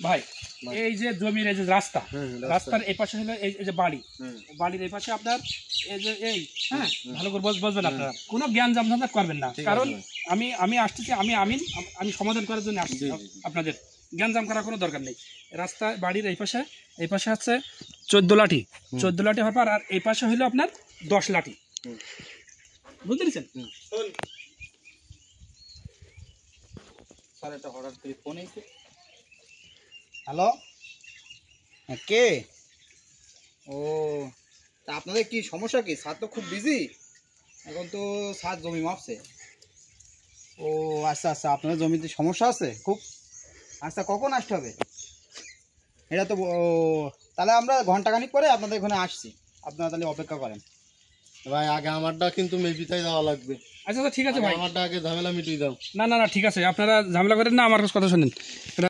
ভাই এই যে জমির এই যে রাস্তা, রাস্তার এই পাশে হলো এই যে বাড়ি, বাড়ির এই পাশে আপনার এই যে এই হ্যাঁ ভালো করে বুঝবেন আপনারা, কোনো জ্ঞান জামঝামঝা করবেন না, কারণ আমি আসতেছি, আমি সমাধান করার জন্য আসছি, আপনাদের জ্ঞান জাম করার কোনো দরকার নেই। রাস্তা বাড়ির এই পাশে আছে 14 লাঠি, 14 লাঠি হওয়ার পর আর এই পাশে হলো আপনার 10 লাঠি, বুঝতে পেরেছেন? স্যার একটা হঠাৎ করে ফোন এসেছে। হ্যালো, কে? ও, তা আপনাদের কি সমস্যা কি? স্যার তো খুব বিজি এখন, তো স্যার জমি মাপছে। ও আচ্ছা আচ্ছা, আপনাদের জমিতে সমস্যা আছে খুব? আচ্ছা, কখন আসতে হবে এটা তো? তাহলে আমরা ঘন্টাখানিক পরে আপনাদের ওখানে আসছি, আপনারা তাহলে অপেক্ষা করেন। ভাই আগে আমারটা কিন্তু মেপিতাই দেওয়া লাগবে। আচ্ছা ঠিক আছে ভাই, আমারটা আগে ঝামেলা মিটিয়ে দাও। না ঠিক আছে, আপনারা ঝামেলা করেন না, আমার কথা শুনেন।